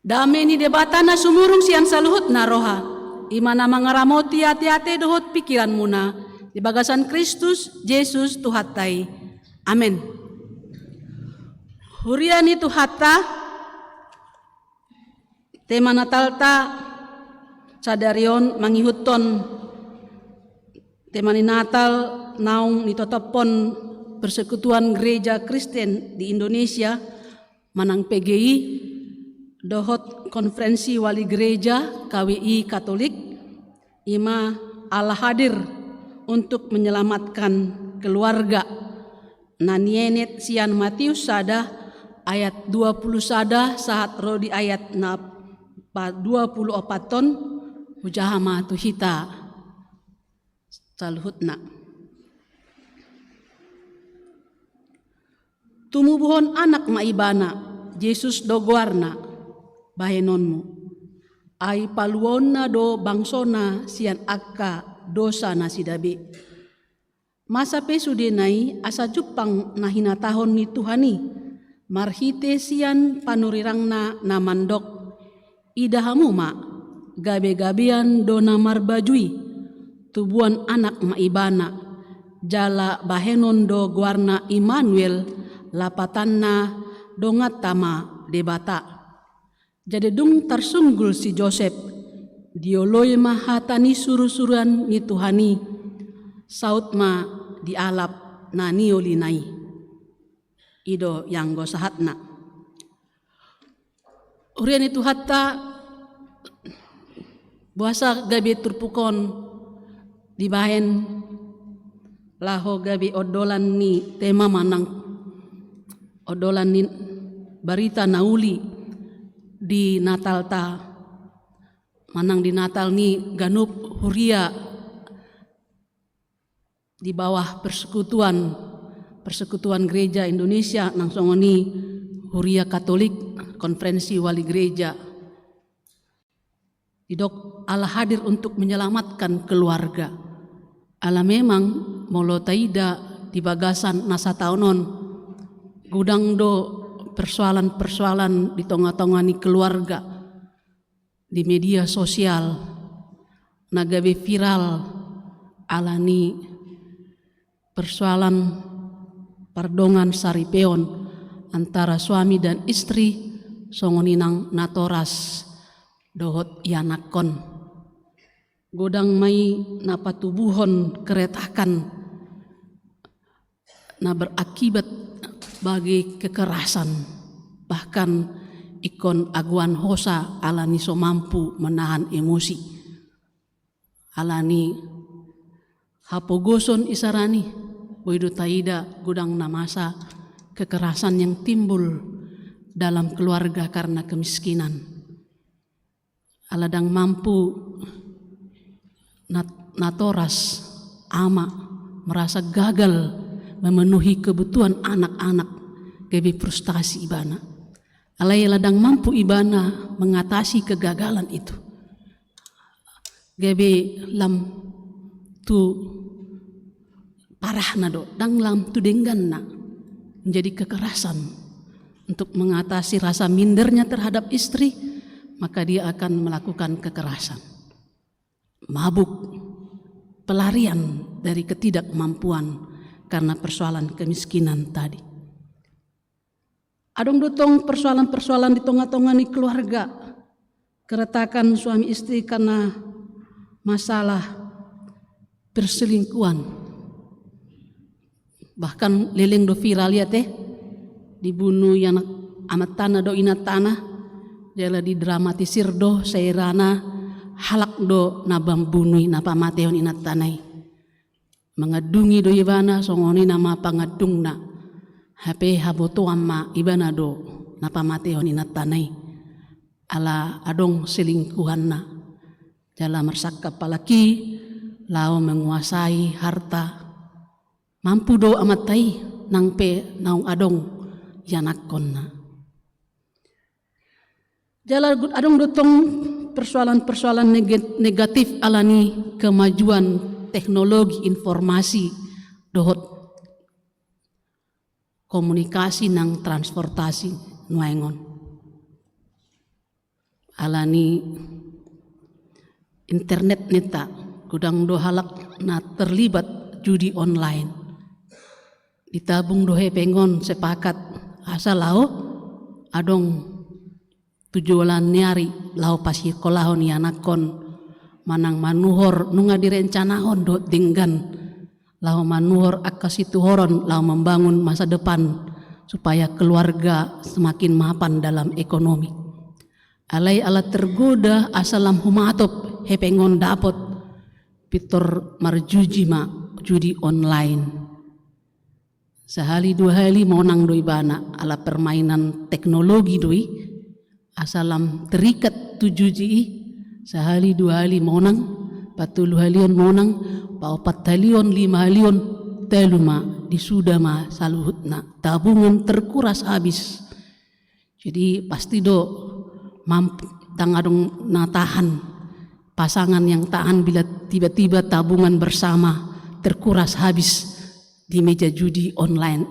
Dame ni debatana sumurung sian saluhut na roha. Imana mangaramoti hati-hati dohot pikiran muna. Di bagasan Kristus, Yesus Tuhatai. Amin. Huriani Tuhata. Tema Natal ta sadarion mangihuton. Tema ni Natal naung nitotopon Persekutuan Gereja Kristen di Indonesia manang PGI. Dohot konferensi wali gereja KWI Katolik ima Allah hadir untuk menyelamatkan keluarga. Nanienet sian Matius sada ayat 20 sada saat rodi ayat 24 ton hujahama tuhita saluhutna. Tumubuhon anak maibana Yesus doguarna bahenonmu ai paluonna do bangsona sian akka dosa nasidabe masa pesudenai asa jupang nahina tahon ni Tuhani marhite sian panurirangna namandok idahamuma gabe-gabean do namar bajui tubuan anak maibana jala bahenon do guarna Immanuel lapatanna dongatama debata. Jadi dung tersunggul si Joseph dioloi mahatani suru-suruan ni Tuhani saut ma dialap na niolinai ido yang gosahatna urian itu hatta buasa gabi turpukon dibahen laho gabi odolan ni tema manang odolan ni barita nauli di Natal ta manang di Natal ni ganup huria di bawah persekutuan gereja Indonesia nang songoni huria Katolik konferensi wali gereja didok Allah hadir untuk menyelamatkan keluarga. Allah memang molo taida di bagasan nasa taonon gudang do persoalan-persoalan di tengah-tengah ni keluarga di media sosial nagabe viral alani persoalan pardongan saripeon antara suami dan istri songoninang natoras dohot yanakon godang mai napatubuhon keretakan na berakibat bagi kekerasan bahkan ikon aguan hosa alani so mampu menahan emosi alani hapogoson isarani boido taida gudang namasa kekerasan yang timbul dalam keluarga karena kemiskinan aladang mampu natoras ama merasa gagal memenuhi kebutuhan anak-anak gebe frustasi ibana. Alai ladang mampu ibana mengatasi kegagalan itu. Gebe lam tu parah nado, dang lam tu dengganna menjadi kekerasan untuk mengatasi rasa mindernya terhadap istri, maka dia akan melakukan kekerasan. Mabuk, pelarian dari ketidakmampuan karena persoalan kemiskinan tadi. Adong dotong persoalan-persoalan di tengah-tengah ni keluarga. Keretakan suami istri karena masalah perselingkuhan. Bahkan leleng do viral ya teh. Dibunuh yang amat tanah do inat tanah. Jala didramatisir do sairana halak do nabam bunui napa mateon inat tanai. Mengadungi do ibana songoni nama pangadungna HP haboto amma ibana do napa mateo ni natanai ala adong selingkuhanna jala mersakap palaki lao menguasai harta mampu do amatai nang pe naung adong yanakonna jala adong dotong persoalan-persoalan negatif alani kemajuan teknologi informasi dohot komunikasi nang transportasi nuaingon alani internet neta gudang do halak na terlibat judi online. Ditabung do pengon sepakat asa lao adong tujuan nyari lao pasi kolahon yanakon manang manuhor nunga direncanahon do dinggan lao manuhor akasitu horon lao membangun masa depan supaya keluarga semakin mapan dalam ekonomi. Alai ala tergoda asalam humatop hepengon dapot pitor marjuji ma judi online. Sehali dua hali monang doi bana ala permainan teknologi doi asalam terikat tujuji sehali dua hali monang patulu halion monang paopat halion lima halion teluma disudama saluhutna tabungan terkuras habis. Jadi pasti do mampu tangadong natahan pasangan yang tahan bila tiba-tiba tabungan bersama terkuras habis di meja judi online.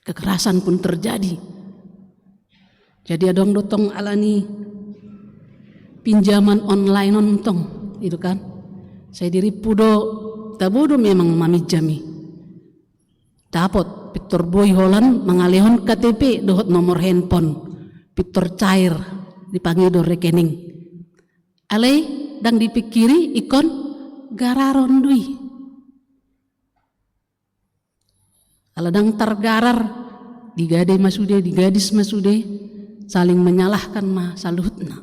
Kekerasan pun terjadi. Jadi adong dotong alani pinjaman online ontong itu kan. Saya diri pudo tabodo memang mamijami. Dapat pitor boy holan mengalihon KTP dohot nomor handphone. Pitor cair dipanggil do rekening. Alai dang dipikiri ikon gararon dui. Aladang tergarar digade masude digadis masude saling menyalahkan ma saluhutna.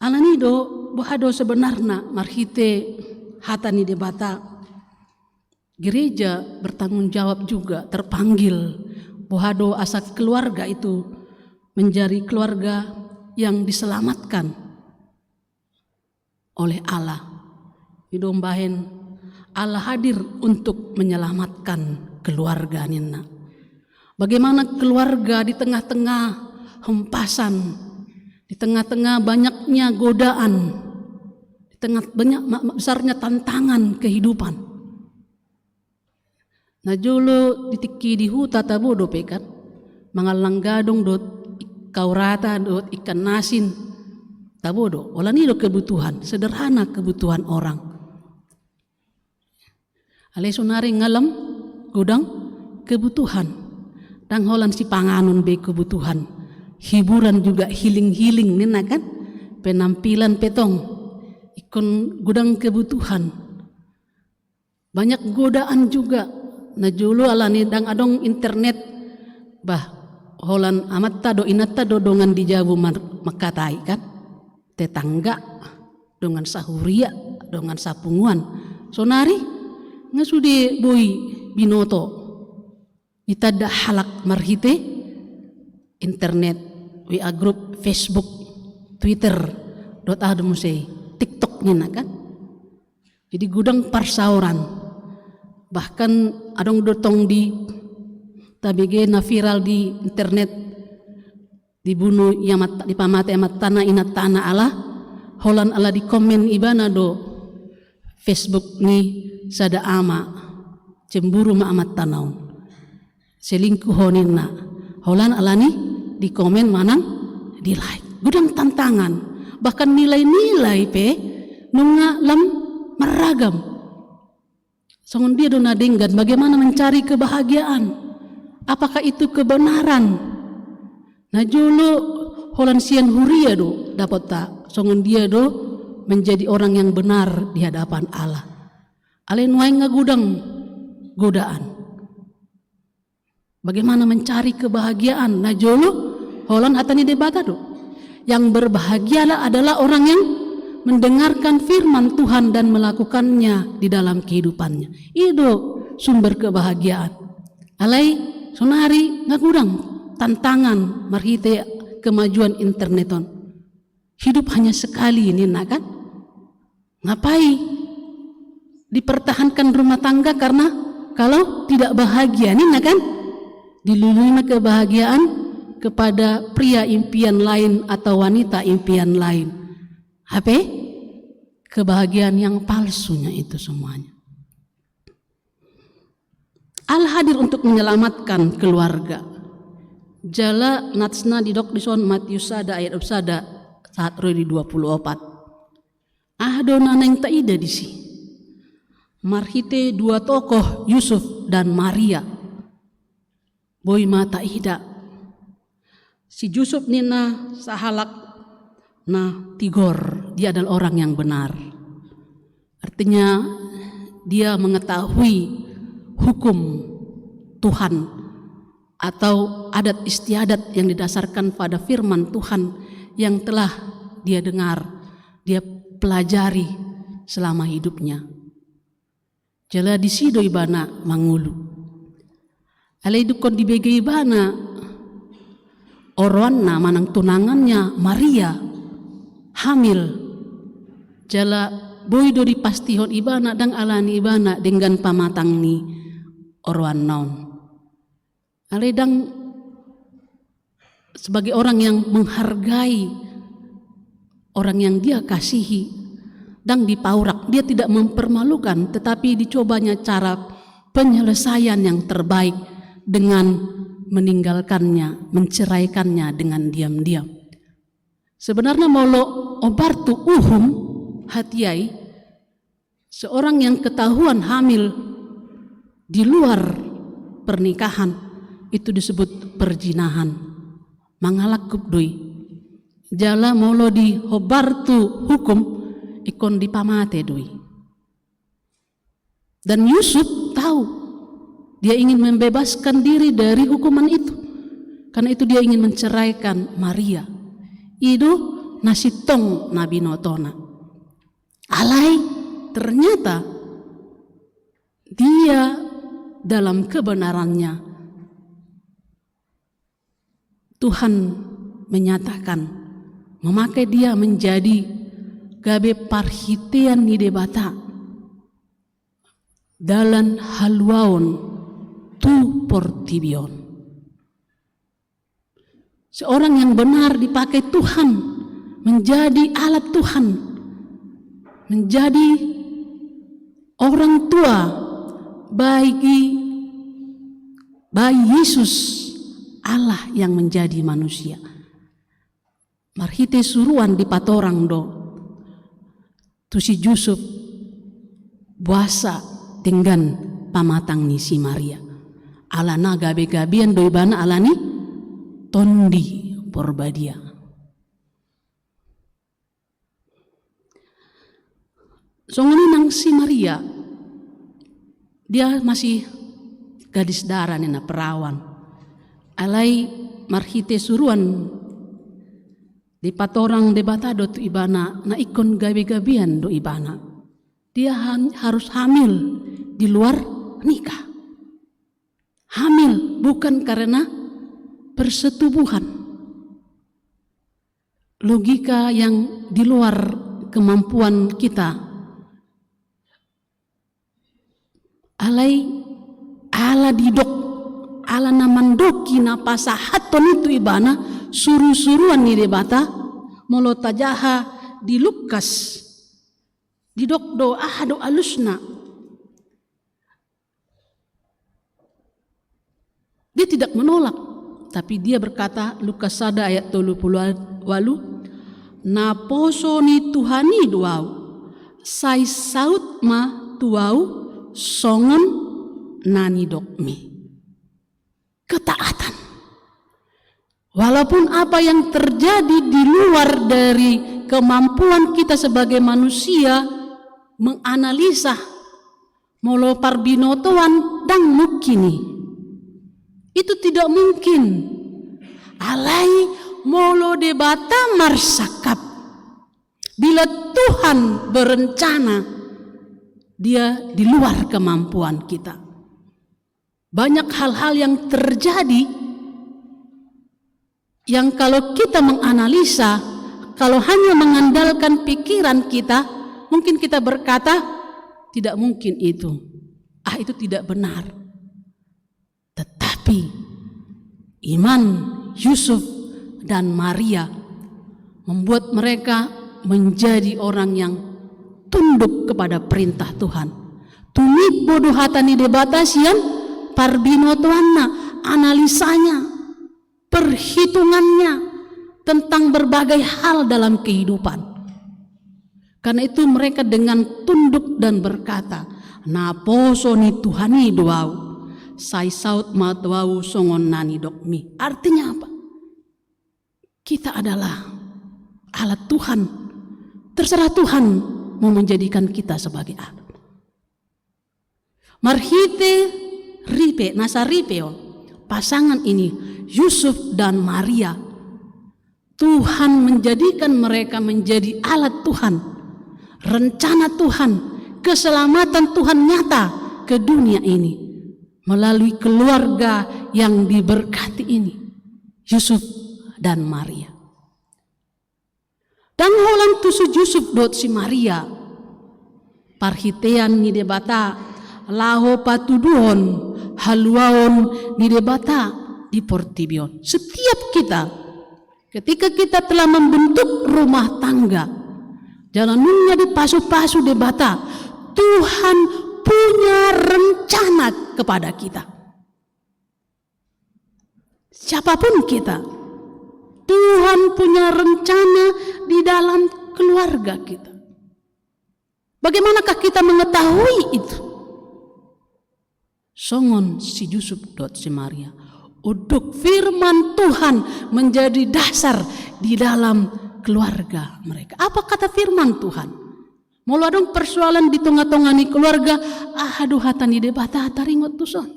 Alani do bohado sebenarnya marhite hatani debata gereja bertanggung jawab juga terpanggil bohado asa keluarga itu menjadi keluarga yang diselamatkan oleh Allah. Idombahen Allah hadir untuk menyelamatkan keluarga nina. Bagaimana keluarga di tengah-tengah hempasan, di tengah-tengah banyaknya godaan, di tengah banyak besarnya tantangan kehidupan. Nah jolo ditiki di huta tabodo pekan mangalang gadong dot kaurata dot ikan nasin tabodo olani do kebutuhan sederhana kebutuhan orang. Ale sunari ngalam gudang kebutuhan dang holan si panganon be kebutuhan hiburan juga healing nina kan penampilan petong ikon gudang kebutuhan banyak godaan juga. Nah julu alani dang adong internet bah holan amat tado inata dodongan di jabu makatai kan tetangga dengan sahuria dengan sapunguan sonari ngasude boy binoto itada halak marhite internet WA group Facebook Twitter dot ada musai TikTok nina kan jadi gudang parsauran. Bahkan adong dotong di tabege na viral di internet dibunuh yamat di pamate amat tanah inat tanah Allah holan Allah di komen ibana do Facebook ni sada ama cemburu ma amat tanaun selingkuh honin na holan Allah ni di komen manang di like gudang tantangan bahkan nilai-nilai pe nunga lam meragam. Songon dia dona denggan bagaimana mencari kebahagiaan. Apakah itu kebenaran? Nah jolo holan sian huria do dapat tak songon dia do menjadi orang yang benar di hadapan Allah. Alen wae ngagudang godaan. Bagaimana mencari kebahagiaan? Nah jolo holan hatani debata do. Yang berbahagialah adalah orang yang mendengarkan firman Tuhan dan melakukannya di dalam kehidupannya. Itu sumber kebahagiaan. Alai sonari ngagudang tantangan marhite kemajuan interneton. Hidup hanya sekali ini nak kan? Ngapai dipertahankan rumah tangga karena kalau tidak bahagia ini nak kan? Diluluhi kebahagiaan kepada pria impian lain atau wanita impian lain. Apa? Kebahagiaan yang palsunya itu semuanya. Allah hadir untuk menyelamatkan keluarga. Jala natsna didok dison Matius sada ayat sada saat di 24. Ahdona neng taida disi. Marhite dua tokoh Yusuf dan Maria. Boy mata ida. Si Yusuf nina sahalak na tigor, dia adalah orang yang benar. Artinya dia mengetahui hukum Tuhan atau adat istiadat yang didasarkan pada firman Tuhan yang telah dia dengar, dia pelajari selama hidupnya. Jala disido ibana mangulu. Alai dukon dibege ibana orwanna manang tunangannya Maria hamil. Jala boydo dipastihon ibana dang alani ibana dengan pamatang ni orwan naon. Alai dang sebagai orang yang menghargai orang yang dia kasihi dan dipaurak, dia tidak mempermalukan, tetapi dicobanya cara penyelesaian yang terbaik dengan meninggalkannya, menceraikannya dengan diam-diam. Sebenarnya molo obartu uhum hatiai, seorang yang ketahuan hamil di luar pernikahan itu disebut perjinahan, mangalakup doi. Jala molo di hobartu hukum ikon dipamate doi. Dan Yusuf tahu dia ingin membebaskan diri dari hukuman itu. Karena itu dia ingin menceraikan Maria. Itu nasitong nabi notona. Alai ternyata dia dalam kebenarannya Tuhan menyatakan memakai dia menjadi gabe parhitian ni debata dalam haluaon tu portibion. Seorang yang benar dipakai Tuhan menjadi alat Tuhan, menjadi orang tua bagi Yesus Allah yang menjadi manusia. Marhite suruan di patorang do tu si Yusuf buasa dengan pamatang ni si Maria. Alana gabe-gabian do ibana alani tondi porbadia. Songoni nang si Maria dia masih gadis dara nena perawan. Alai marhite suruan di patorang debata do tu ibana na ikon gabi-gabian do ibana. Dia harus hamil di luar nikah. Hamil bukan karena persetubuhan. Logika yang di luar kemampuan kita. Alai ala didok ala namandoki na pasahaton itu ibana suruh-suruan ni debata molo tajaha di Lukas di dokdo ahado alusna. Dia tidak menolak, tapi dia berkata Lukas sada ayat 38 na poso ni Tuhani duau sai saut ma tuau songon nani dokmi. Ketaatan. Walaupun apa yang terjadi di luar dari kemampuan kita sebagai manusia menganalisa molo parbinotoan dan mukini itu tidak mungkin. Alai molo debata marsakap bila Tuhan berencana dia di luar kemampuan kita. Banyak hal-hal yang terjadi yang kalau kita menganalisa, kalau hanya mengandalkan pikiran kita, mungkin kita berkata tidak mungkin itu. Itu tidak benar. Tetapi iman Yusuf dan Maria membuat mereka menjadi orang yang tunduk kepada perintah Tuhan. Tumit bodoh hatani debatasian parbinotoanna analisanya tentang berbagai hal dalam kehidupan. Karena itu mereka dengan tunduk dan berkata, "Na poso ni Tuhani doau, sai saut ma doau songon nani dokmi." Artinya apa? Kita adalah alat Tuhan. Terserah Tuhan mau menjadikan kita sebagai alat. Marhite ripe nasaripeo, pasangan ini Yusuf dan Maria, Tuhan menjadikan mereka menjadi alat Tuhan, rencana Tuhan, keselamatan Tuhan nyata ke dunia ini melalui keluarga yang diberkati ini, Yusuf dan Maria. Dan holan tusu Yusuf dot si Maria, parhitean ni debata laho patuduhon haluaon ni debata di portibion. Setiap kita, ketika kita telah membentuk rumah tangga, jalannya di pasu-pasu debata, Tuhan punya rencana kepada kita. Siapapun kita, Tuhan punya rencana di dalam keluarga kita. Bagaimanakah kita mengetahui itu? Songon si Yusuf dot si Maria, uduk firman Tuhan menjadi dasar di dalam keluarga mereka. Apa kata firman Tuhan? Mula dong persoalan di tengah-tengah ni keluarga, aduh hatani debata taringot tuson.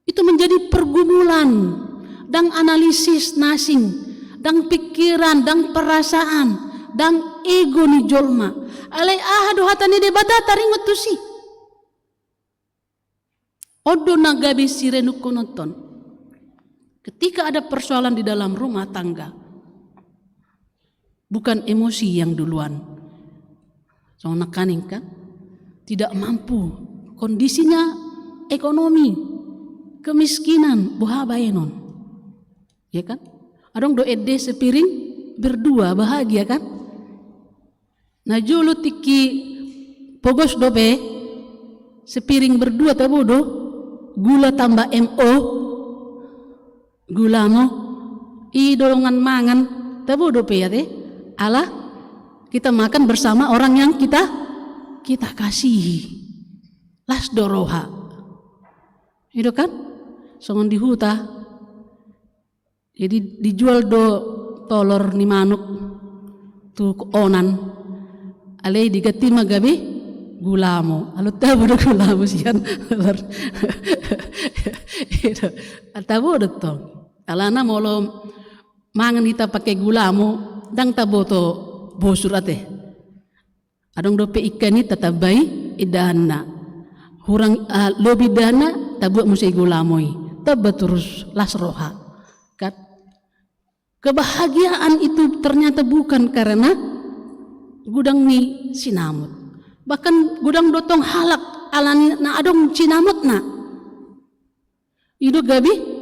Itu menjadi pergumulan dan analisis nasing, dan pikiran, dan perasaan, dan ego ni jolma. Alai aduh hatani debata taringot tusi. Odo nagabi sirenu konoton. Ketika ada persoalan di dalam rumah tangga, bukan emosi yang duluan. Soalnya kaning kan tidak mampu, kondisinya ekonomi, kemiskinan, buhabayenon, ya kan? Adong do ede sepiring berdua bahagia kan? Nah julu tiki pogos dope sepiring berdua tabodo. Gula tambah MO, gula mo, idolongan mangan, tabu dope ya teh, Allah kita makan bersama orang yang kita kasihi, las doroha, itu kan, songon di huta, jadi dijual do tolor ni manuk, tu onan, alai digati magabi gulamo, alu tabu do gulamo sian, itu, tabu do to, alana molo mangan kita pakai gulamo, dang tabu to bosur ate, adong dope ikan ni tatabai idana, hurang lobi dana tabu musai gulamoi, tabu terus las roha, kat, kebahagiaan itu ternyata bukan karena gudang ni sinamut. Bahkan gudang dotong halak alani na adong cinamot na. Itu gabi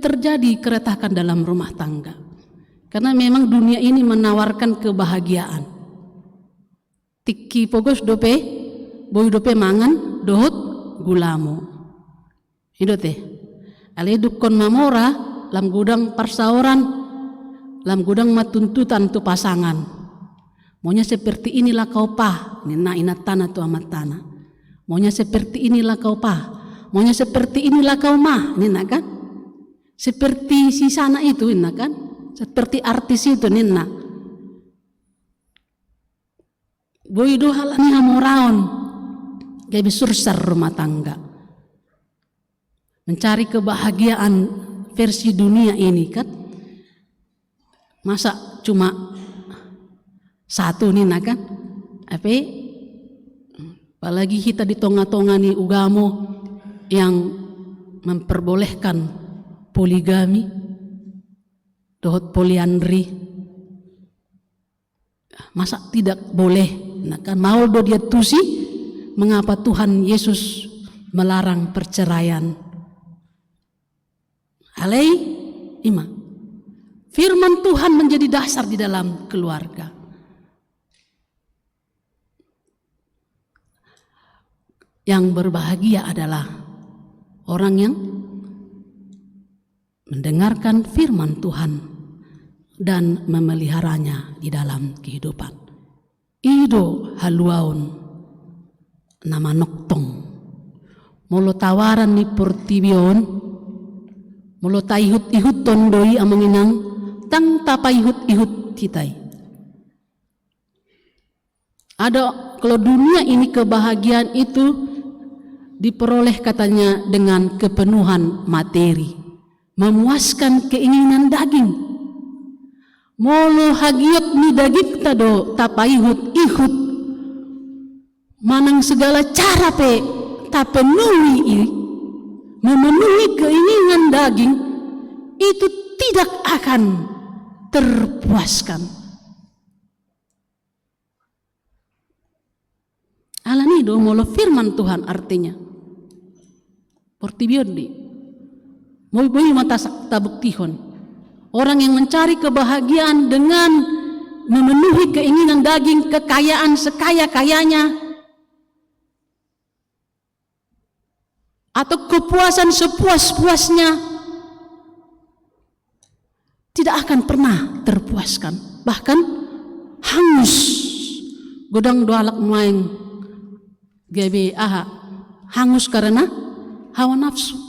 terjadi keretakan dalam rumah tangga. Karena memang dunia ini menawarkan kebahagiaan. Tiki pogos dope, boy dope mangan, dohot gulamo. Itu teh. Ale dukon mamora, lam gudang persaoran, lam gudang matuntutan tu pasangan. Maunya seperti inilah kau pah, nina inat tanah tu amat tanah. Maunya seperti inilah kau pah, maunya seperti inilah kau mah, nina kan? Seperti si sana itu, nina kan? Seperti artis itu, nina. Boido halani hamoraon, gabi sursar rumah tangga. Mencari kebahagiaan versi dunia ini kan? Masa cuma satu nih kan, apalagi kita di tengah-tengah nih ugamo yang memperbolehkan poligami, dohot poliandri, masa tidak boleh? Nah kan mau do dia tusi, mengapa Tuhan Yesus melarang perceraian? Alai ima, firman Tuhan menjadi dasar di dalam keluarga. Yang berbahagia adalah orang yang mendengarkan firman Tuhan dan memeliharanya di dalam kehidupan. Ido haluaun nama noktong molo tawaran ni portibion molo taihut-ihut tondoi amanginang tang tapaihut-ihut kitai. Ada kalau dunia ini kebahagiaan itu diperoleh katanya dengan kepenuhan materi, memuaskan keinginan daging. Molo hagiot ni daging tado tapaihut-ihut manang segala cara pe tapenuhi memenuhi keinginan daging itu tidak akan terpuaskan. Alani do molo firman Tuhan artinya portibiondi mau mata sakta buktihon. Orang yang mencari kebahagiaan dengan memenuhi keinginan daging, kekayaan sekaya-kayanya, atau kepuasan sepuas-puasnya, tidak akan pernah terpuaskan. Bahkan hangus godang doalak maeng gabe aha hangus karena hawa nafsu.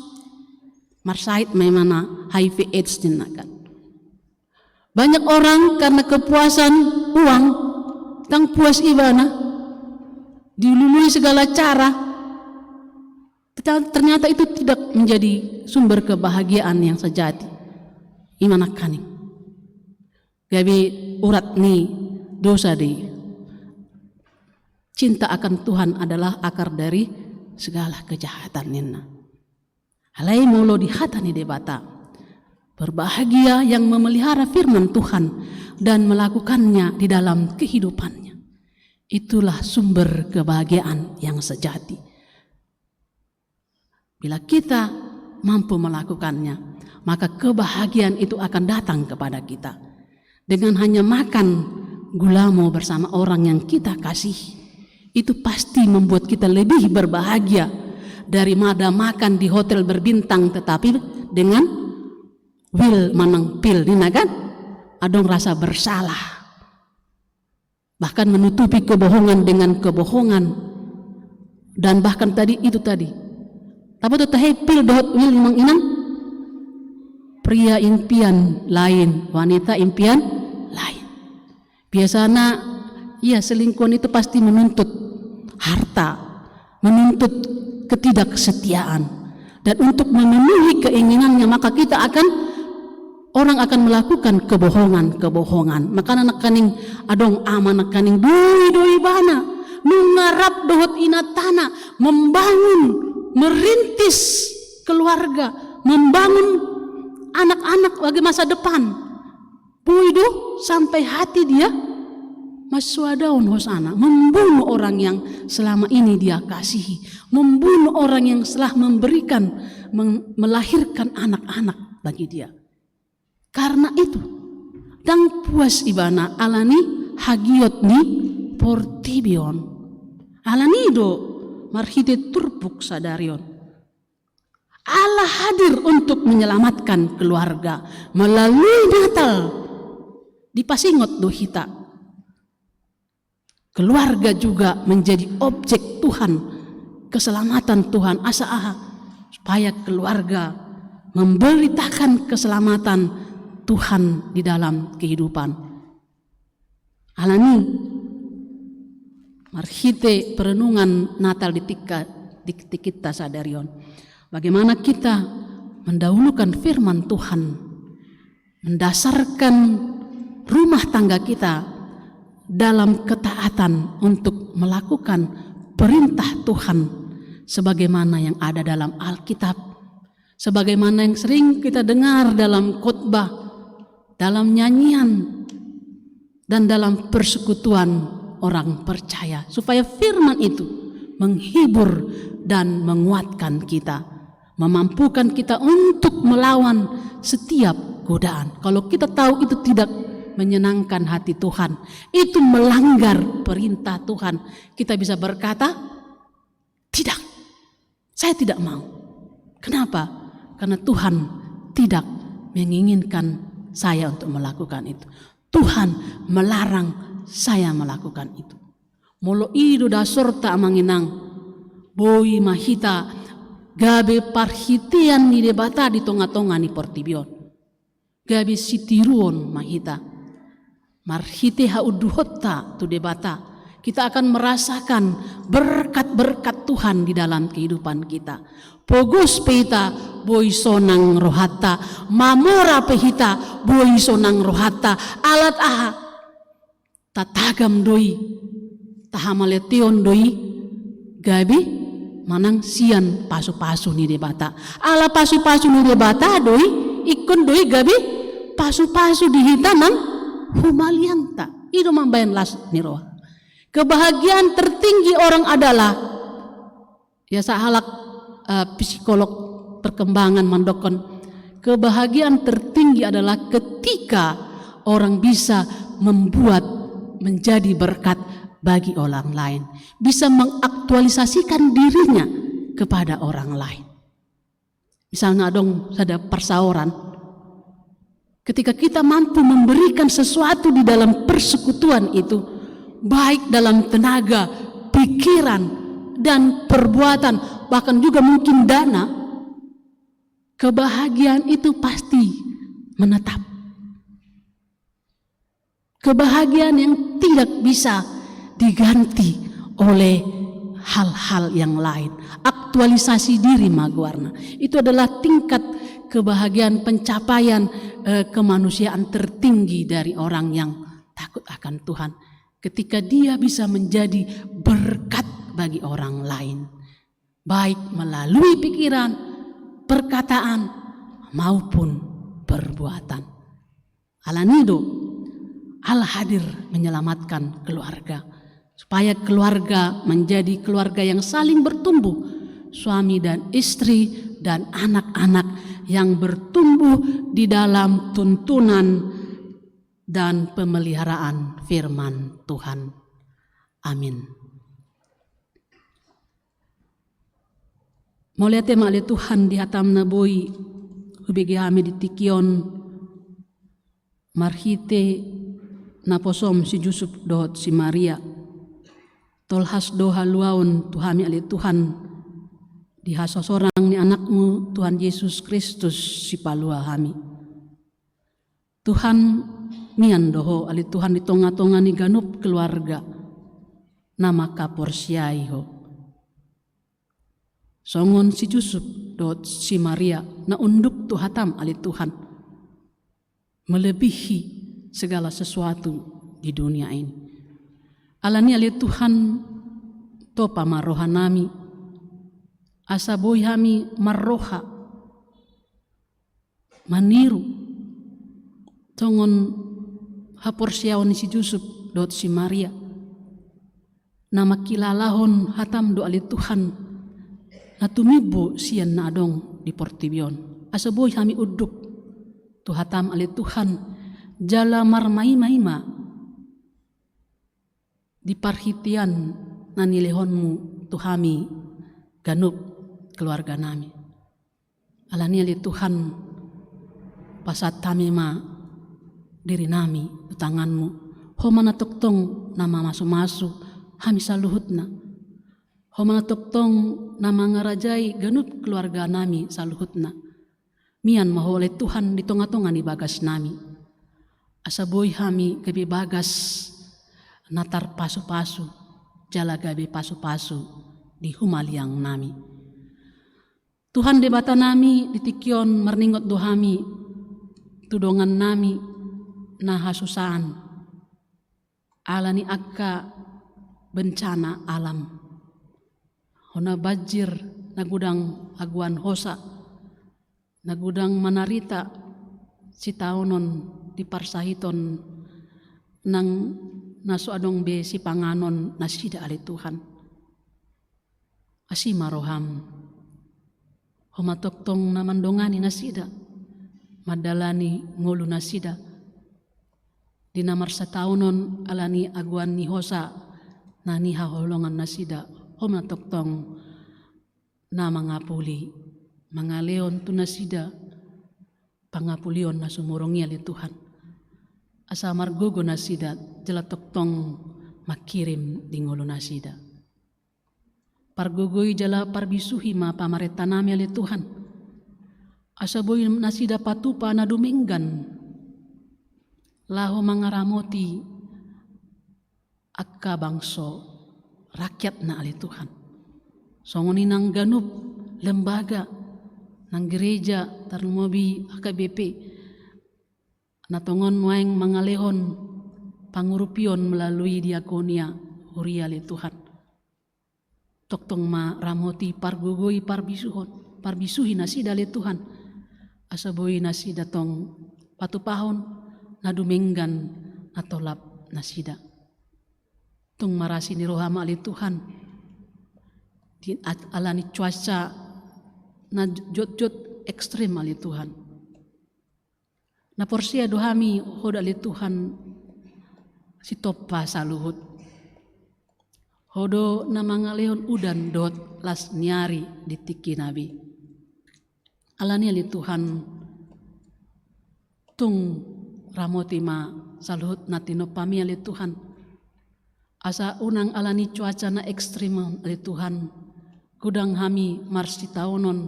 Marsait memana HIV AIDS jenakan. Banyak orang karena kepuasan uang, tang puas ibana, dilului segala cara, ternyata itu tidak menjadi sumber kebahagiaan yang sejati. Imana kaning, gabi urat ni dosa di. Cinta akan Tuhan adalah akar dari segala kejahatan nina. Halai molo di hatani debata. Berbahagia yang memelihara firman Tuhan dan melakukannya di dalam kehidupannya. Itulah sumber kebahagiaan yang sejati. Bila kita mampu melakukannya, maka kebahagiaan itu akan datang kepada kita. Dengan hanya makan gulamo bersama orang yang kita kasih, itu pasti membuat kita lebih berbahagia daripada makan di hotel berbintang tetapi dengan wil manang pil dina kan adong rasa bersalah, bahkan menutupi kebohongan dengan kebohongan, dan bahkan tadi tapi tetapi pil dohot wil mang inang pria impian lain, wanita impian lain. Biasanya ya selingkuhan itu pasti menuntut harta, menuntut ketidaksetiaan, dan untuk memenuhi keinginannya maka orang akan melakukan kebohongan. Maka anak kaning adong aman kaning dui bana nungarap dohot inatana, membangun, merintis keluarga, membangun anak-anak bagi masa depan. Puidu sampai hati dia maswadaun hosana, membunuh orang yang selama ini dia kasihi, membunuh orang yang telah memberikan, melahirkan anak-anak bagi dia. Karena itu, dang puas ibana alani hagiot ni portibion, alani do marhite turpuk sadarion. Allah hadir untuk menyelamatkan keluarga melalui Natal di Pasingot do hita. Keluarga juga menjadi objek Tuhan, keselamatan Tuhan asa aha supaya keluarga memberitakan keselamatan Tuhan di dalam kehidupan. Alani marhite perenungan Natal di kita sadarion. Bagaimana kita mendahulukan firman Tuhan, mendasarkan rumah tangga kita dalam ketaatan untuk melakukan perintah Tuhan sebagaimana yang ada dalam Alkitab, sebagaimana yang sering kita dengar dalam khotbah, dalam nyanyian, dan dalam persekutuan orang percaya, supaya firman itu menghibur dan menguatkan kita, memampukan kita untuk melawan setiap godaan. Kalau kita tahu itu tidak menyenangkan hati Tuhan, itu melanggar perintah Tuhan, kita bisa berkata, tidak, saya tidak mau. Kenapa? Karena Tuhan tidak menginginkan saya untuk melakukan itu. Tuhan melarang saya melakukan itu. Molo ido dasor ta manginang boi mahita gabe parhitian ni debata di tonga-tonga ni portibion. Gabe sitiruon mahita marhite hauduhota tu debata. Kita akan merasakan berkat-berkat Tuhan di dalam kehidupan kita. Pogos pehita boi sonang rohata, mamora pehita boi sonang rohata, alat aha tatagam doi tahamaletion doi gabi manang sian pasu-pasu ni debata. Ala pasu-pasu ni debata doi ikon doi gabi pasu-pasu dihita nang humalianta. Ido mambayan las ni roh. Kebahagiaan tertinggi orang adalah ya sahalak psikolog perkembangan mandokon. Kebahagiaan tertinggi adalah ketika orang bisa membuat menjadi berkat bagi orang lain, bisa mengaktualisasikan dirinya kepada orang lain. Misalnya dong ada persauran, ketika kita mampu memberikan sesuatu di dalam persekutuan itu, baik dalam tenaga, pikiran, dan perbuatan, bahkan juga mungkin dana, kebahagiaan itu pasti menetap. Kebahagiaan yang tidak bisa diganti oleh hal-hal yang lain. Aktualisasi diri magwarna. Itu adalah tingkat kebahagiaan, pencapaian kemanusiaan tertinggi dari orang yang takut akan Tuhan. Ketika dia bisa menjadi berkat bagi orang lain, baik melalui pikiran, perkataan, maupun perbuatan. Alanido, Allah hadir menyelamatkan keluarga, supaya keluarga menjadi keluarga yang saling bertumbuh, suami dan istri dan anak-anak yang bertumbuh di dalam tuntunan dan pemeliharaan firman Tuhan. Amin. Mulia tema oleh Tuhan di hatam naboi hubigi kami di tikion marhite naposom si Yusuf dohot si Maria tolhas doha luaun tuhami oleh Tuhan di hasosorang ni anakmu Tuhan Yesus Kristus si palua hami. Tuhan mian doho ali Tuhan di tonga-tonga ni ganup keluarga nama kaporsiai ho. Songon si Yusuf dot si Maria na unduk tu hatam ali Tuhan melebihi segala sesuatu di dunia ini. Alani ali Tuhan topa maroha nami asa boy hami marroha maniru songon haporsiawan si Yusuf dot si Maria nama kilalahon hatam do ali Tuhan natumibo sian na adong di portibion asa boy hami uduk tu hatam ali Tuhan jala marmai-maima di parhitian na nilehonmu tu hami ganup keluarga nami. Alani ali Tuhan pasat kami ma diri nami tu tanganmu homana toktong nama masu-masu hami saluhutna homana toktong nama ngarajai ganup keluarga nami saluhutna mian mahole Tuhan di tonga-tonga ni bagas nami asa boy hami gabi bagas natar pasu-pasu jala gabi pasu-pasu di humaliang nami Tuhan debata nami ditikyon merningot dohami tudongan nami na hasusaan alani akka bencana alam hona banjir nagudang aguan hosa nagudang manarita si taonon di parsahiton nang naso adong be si panganon nasida ali Tuhan asi maroham homatoktong namandongani nasida madalani ngulu nasida di namar sataunon alani aguan ni hosa nani haholongan nasida homatoktong na mga puli mga leon tu nasida pangapulion na sumurungi ali Tuhan. Asa margogo na sida jala toktong makirim di ngolo na sida. Pargogoy jala parbisuhi ma pamaretanami ali Tuhan. Asa boy na sida patupa na duminggan. Laho mangaramoti akka bangso rakyat na ali Tuhan. Songoni nang ganup lembaga nang gereja tarlumobi AKBP natongon waeng mangalehon pangurupion melalui diakonia huria ali Tuhan. Toktong ma ramoti pargogoi parbisuhi nasida ali Tuhan. Asaboy nasida tong patupahon nadumenggan natolap nasida. Tung marasi ni rohama ali Tuhan. Di alani cuaca na jot-jot ekstrim ali Tuhan. Na porsia dohami hod ali Tuhan si topa saluhut. Hodo na mangalehon udan dot las nyari di tiki nabi. Alani ali Tuhan tung ramoti ma saluhut na tinopami ali Tuhan. Asa unang alani cuaca na ekstrim ali Tuhan. Kudang hami marsi taonon,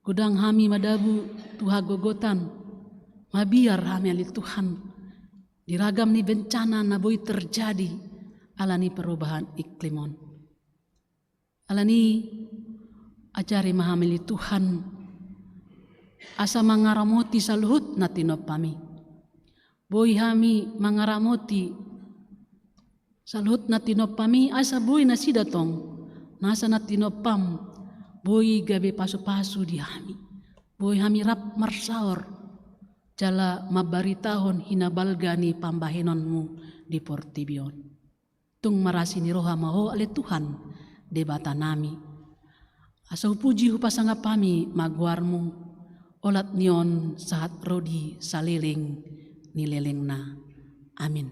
kudang hami madabu tuha gogotan, mabiar hami ali Tuhan. Diragam ni bencana na boy terjadi alani perubahan iklimon. Alani ajari mahamili Tuhan asa mangaramoti saluhut na tinopami. Boy hami mangaramoti saluhut na tinopami asa boy na sidatong. Nasa na tinopam, boy gabe pasu-pasu di hami. Boy hami rap marsaor, jala mabaritahon hinabalga ni pambahenonmu di Portibion. Tung marasi ni roha maho ale Tuhan, debata nami. Asau puji hupasanga pami maguarmu, olat nion saat rodi saliling nileleng na. Amin.